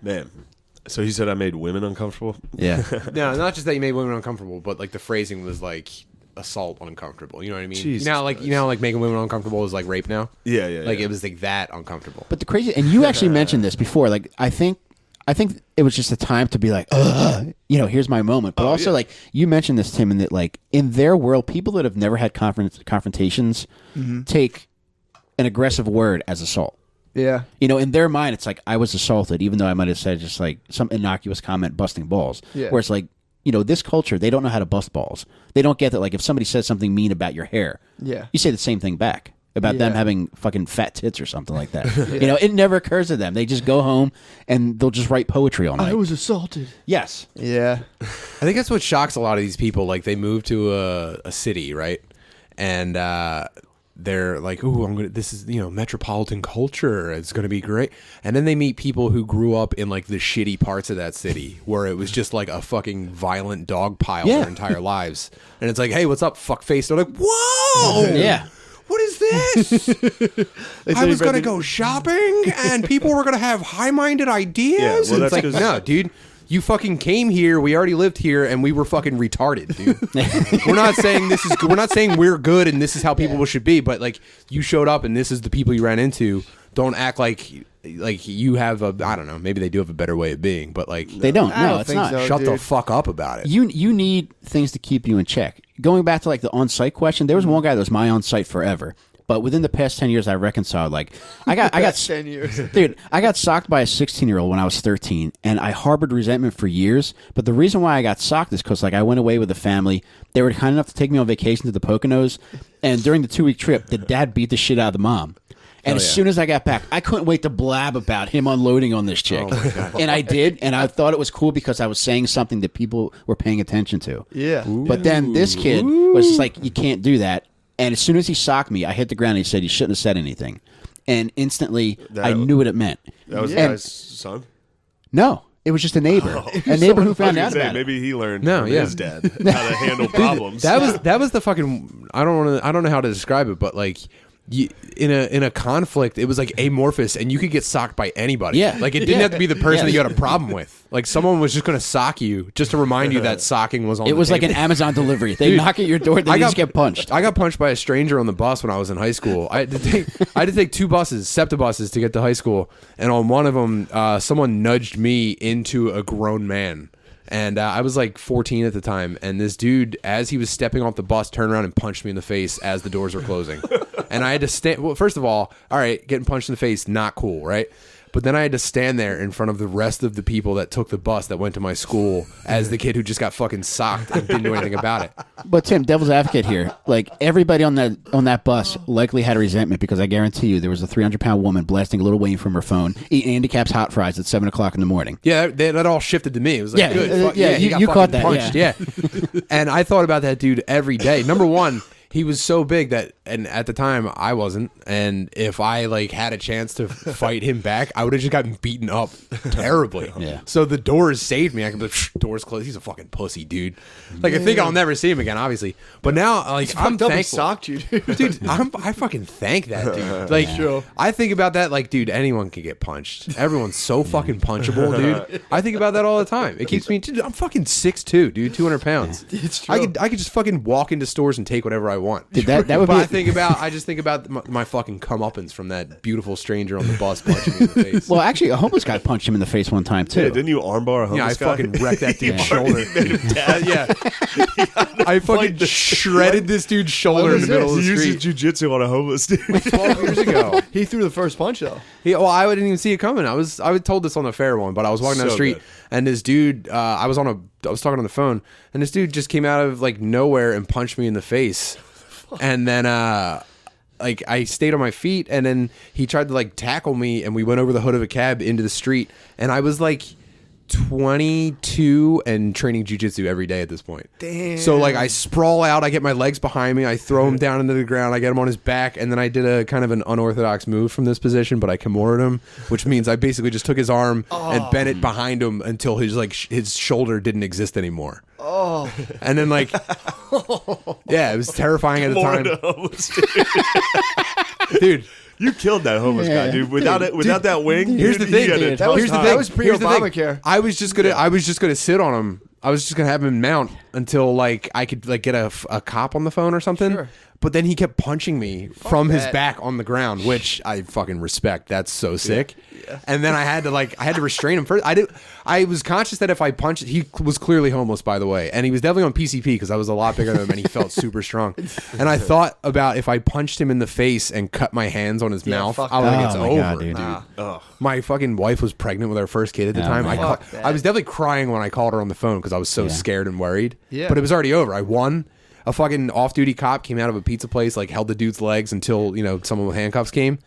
Man. So he said I made women uncomfortable? Yeah. No, not just that you made women uncomfortable, but like the phrasing was like assault uncomfortable. You know what I mean? Jesus you know, like making women uncomfortable is like rape now. Yeah. Like it was like that uncomfortable. But the crazy, and you actually mentioned this before. Like I think it was just a time to be like, here's my moment. But also, like you mentioned this, Tim, and that like in their world, people that have never had confrontations take an aggressive word as assault. Yeah. In their mind, it's like I was assaulted, even though I might have said just like some innocuous comment, busting balls. Yeah. Where it's like, this culture, they don't know how to bust balls. They don't get that. Like if somebody says something mean about your hair, you say the same thing back about them having fucking fat tits or something like that. It never occurs to them. They just go home and they'll just write poetry all night. I was assaulted. Yes. Yeah. I think that's what shocks a lot of these people. Like they move to a city, right? And they're like, "Ooh, this is metropolitan culture. It's gonna be great." And then they meet people who grew up in like the shitty parts of that city, where it was just like a fucking violent dog pile their entire lives. And it's like, "Hey, what's up, fuckface?" They're like, "Whoa, yeah, what is this?" I was gonna go shopping, and people were gonna have high-minded ideas. Yeah, well, it's like, no, dude. You fucking came here. We already lived here, and we were fucking retarded, dude. We're not saying this is. We're not saying we're good, and this is how people should be. But like, you showed up, and this is the people you ran into. Don't act like you have a. I don't know. Maybe they do have a better way of being, but like they don't. No, it's not. So, Shut dude. the fuck up about it. You need things to keep you in check. Going back to like the on-site question, there was one guy that was my on-site forever. But within the past 10 years, I reconciled. Like, I got 10 years. Dude, I got socked by a 16-year-old when I was 13, and I harbored resentment for years. But the reason why I got socked is because, like, I went away with the family. They were kind enough to take me on vacation to the Poconos, and during the 2-week trip, the dad beat the shit out of the mom. And as soon as I got back, I couldn't wait to blab about him unloading on this chick. And I did, and I thought it was cool because I was saying something that people were paying attention to. Yeah. But then this kid was just like, you can't do that. And as soon as he socked me, I hit the ground and he said he shouldn't have said anything. And instantly, I knew what it meant. That was the guy's son? No, it was just a neighbor. A neighbor who found out about it. Maybe he learned from his dad how to handle problems. That was the fucking. I don't know how to describe it, but like. In a conflict, it was like amorphous, and you could get socked by anybody. Yeah, like it didn't have to be the person that you had a problem with. Like someone was just going to sock you just to remind you that socking was on. It was the like an Amazon delivery. They knock at your door, then you just get punched. I got punched by a stranger on the bus when I was in high school. I had to take 2 buses, SEPTA buses, to get to high school, and on one of them, someone nudged me into a grown man. And I was like 14 at the time, and this dude, as he was stepping off the bus, turned around and punched me in the face as the doors were closing. And I had to stand. Well, first of all right, getting punched in the face, not cool, right? But then I had to stand there in front of the rest of the people that took the bus that went to my school as the kid who just got fucking socked and didn't do anything about it. But Tim, devil's advocate here, like everybody on that bus likely had a resentment because I guarantee you there was a 300-pound woman blasting Lil Wayne from her phone, eating Andy Cap's hot fries at 7:00 in the morning. Yeah, that all shifted to me. It was like, good. You caught that. Punched. Yeah. And I thought about that dude every day. Number one, he was so big that, and at the time I wasn't, and if I like had a chance to fight him back, I would have just gotten beaten up terribly. Yeah. So the doors saved me. I could be like, doors closed. He's a fucking pussy, dude. Like I think I'll never see him again, obviously. But now, like I'm thankful. He socked you, dude. I fucking thank that dude. Like I think about that. Like, dude, anyone can get punched. Everyone's so fucking punchable, dude. I think about that all the time. It keeps me. Dude, I'm fucking 6'2", dude, 200 pounds. It's true. I could just fucking walk into stores and take whatever I want. Dude, that would But be. I just think about my fucking comeuppance from that beautiful stranger on the bus punching me in the face. Well, actually, a homeless guy punched him in the face one time too. Yeah, didn't you armbar a homeless Yeah, I guy? fucking wrecked that dude's shoulder. Yeah. I fucking shredded this dude's shoulder in the middle of the He street. uses jujitsu on a homeless dude. 12 years ago. He threw the first punch though. I didn't even see it coming. I was told this on the fair one, but I was walking down the So street good. and this dude, I was talking on the phone, and this dude just came out of like nowhere and punched me in the face. And then like I stayed on my feet, and then he tried to like tackle me, and we went over the hood of a cab into the street, and I was like 22 and training jiu-jitsu every day at this point. Damn. So like I sprawl out, I get my legs behind me, I throw him down into the ground, I get him on his back, and then I did a kind of an unorthodox move from this position, but I Kimura'd him, which means I basically just took his arm and bent it behind him until his like his shoulder didn't exist anymore. Oh. And then like yeah, it was terrifying at the time. Dude, You killed that homeless guy, dude. Without that wing. Here's the dude, thing, he had dude. a That was, tough time. that was Here's the thing. pre-Obamacare. I was just gonna sit on him. I was just gonna have him mount until like I could like get a cop on the phone or something. Sure. But then he kept punching me from his that. back on the ground, which I fucking respect. That's so sick. Yeah. And then I had to restrain him first. I was conscious that if I punched, he was clearly homeless, by the way, and he was definitely on PCP because I was a lot bigger than him and he felt super strong. And I thought about if I punched him in the face and cut my hands on his mouth, fuck I was like, that. it's Oh my over, God, dude. dude. Ugh. My fucking wife was pregnant with our first kid at the time. man. Fuck that. I was definitely crying when I called her on the phone because I was so scared and worried. Yeah. But it was already over. I won. A fucking off-duty cop came out of a pizza place, like held the dude's legs until someone with handcuffs came,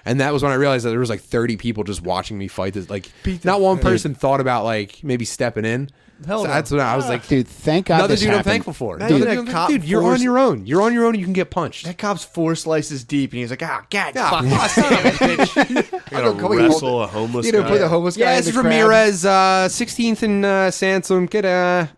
and that was when I realized that there was like 30 people just watching me fight this. Like, not one person thought about like maybe stepping in. Hell So no. that's when I was like, Dude, thank God another this dude I'm happened. thankful for. Imagine Another that dude I'm cop dude, you're on forced- your own. You're on your own, and you can get punched. That cop's 4 slices deep, and he's like, "Ah, God, Yeah, fuck, son of a bitch." You gotta wrestle a homeless You know, guy. put the homeless guy Yeah, in it's the crowd. Ramirez, 16th and Sansom. Get a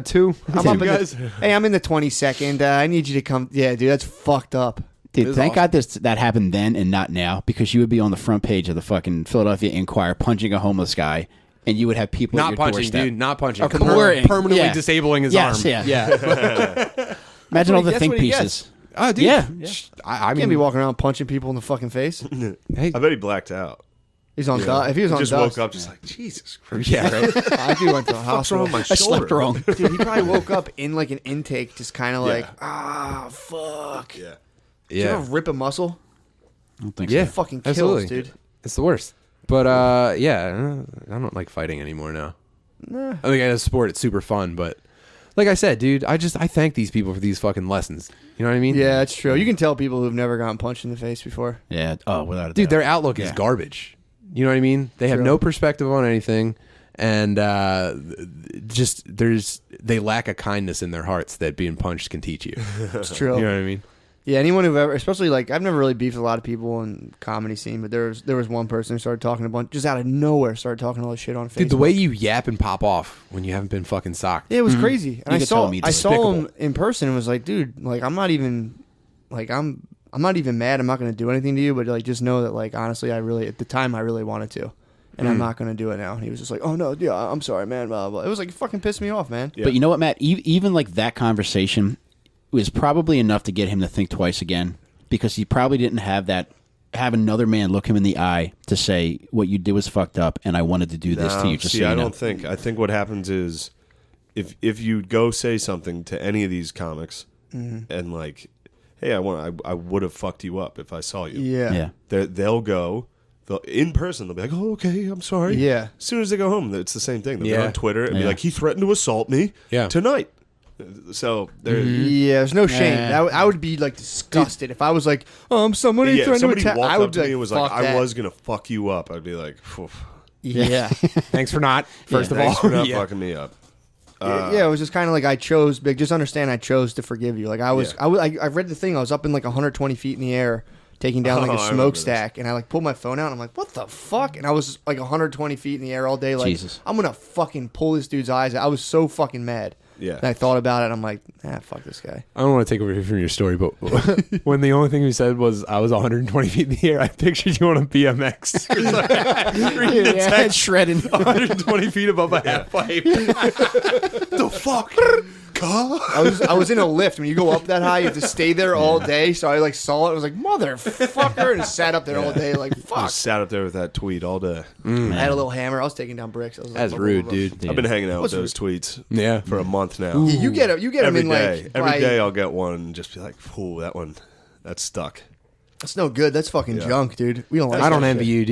2. I'm up in hey, I'm in the 22nd. I need you to come. Yeah, dude, that's fucked up. Dude, thank God that happened then and not now, because you would be on the front page of the fucking Philadelphia Inquirer punching a homeless guy, and you would have people at Not your punching, doorstep. dude. Not punching. Oh, permanently- Permanently yeah. disabling his Yes, arm. yeah. Yeah. Imagine all the That's think what he pieces. Oh, dude. Yeah. I You mean, can't be walking around punching people in the fucking face. hey, I bet he blacked out. He's on dust. If he was on Just dust, woke up just like, Jesus Christ. yeah, right. I do went to the What's hospital. wrong with my I shoulder? slept wrong. Dude, he probably woke up in like an intake, just kind of like, Yeah. fuck. Yeah. Did you ever rip a muscle? I don't think Yeah. so. Fucking kills, Absolutely. dude. It's the worst. But yeah, I don't like fighting anymore now. Nah. I think as a sport, it's super fun, but like I said, dude, I thank these people for these fucking lessons. You know what I mean? Yeah, it's true. You can tell people who've never gotten punched in the face before. Yeah. Oh, without a Dude, doubt. their outlook is Yeah. garbage. You know what I mean? They have True. no perspective on anything, and they lack a kindness in their hearts that being punched can teach you. It's true. You know what I mean? Yeah, anyone who ever, especially like, I've never really beefed with a lot of people in comedy scene, but there was one person who started talking a bunch, just out of nowhere, started talking all this shit on Facebook. Dude, the way you yap and pop off when you haven't been fucking socked. Yeah, it was crazy. And You I could saw tell him I he's saw him despicable. in person and was like, dude, like I'm not even mad. I'm not going to do anything to you, but like just know that like honestly, I really at the time I really wanted to. And I'm not going to do it now. And he was just like, "Oh no, yeah, I'm sorry, man." Blah blah. It was like it fucking pissed me off, man. Yeah. But you know what, Matt? Even like that conversation was probably enough to get him to think twice again, because he probably didn't have another man look him in the eye to say what you did was fucked up, and I wanted to do this to you. Just see, so you I know. don't think. I think what happens is, if you go say something to any of these comics, and like, hey, I would have fucked you up if I saw you. Yeah. Yeah. They'll go. In person, they'll be like, "Oh, okay, I'm sorry." Yeah. As soon as they go home, it's the same thing. They'll Yeah. be on Twitter and be Yeah. like, "He threatened to assault me Yeah. tonight." So they're Yeah, there's no shame. Yeah. I would be like disgusted if I was like, somebody yeah. threatened Somebody to attack. walked I up would to be me and like, was like, "Fuck "I that." was gonna fuck you up." I'd be like, "Phew, Yeah. Thanks for not. First of all, "Thanks for not Yeah. fucking me up." Yeah, it was just kind of like I chose. Big, just understand, I chose to forgive you. Like I was, Yeah. I read the thing. I was up in like 120 feet in the air, taking down like Oh, a I remember smokestack, and I like pulled my phone out. And I'm like, what the fuck? And I was like 120 feet in the air all day. Like Jesus. I'm gonna fucking pull this dude's eyes out. I was so fucking mad. Yeah. And I thought about it. And I'm like, fuck this guy. I don't want to take over from your story, but when the only thing you said was I was 120 feet in the air, I pictured you on a BMX. Yeah, shredding. 120 feet above a half pipe. The fuck? I was in a lift. When you go up that high, you have to stay there all day. So I like saw it. I was like, motherfucker, and sat up there all day. Like fuck. Just sat up there with that tweet all day. I had a little hammer. I was taking down bricks. I was like, That's rude, dude. I've been hanging out with What's those tweets Yeah. for a month now. You get them. You get them Every in day. like Every by- day I'll get one and just be like, "Ooh, that one, that's stuck." That's no good. That's fucking Yeah. junk, dude. We don't like I don't that envy shit. you, dude.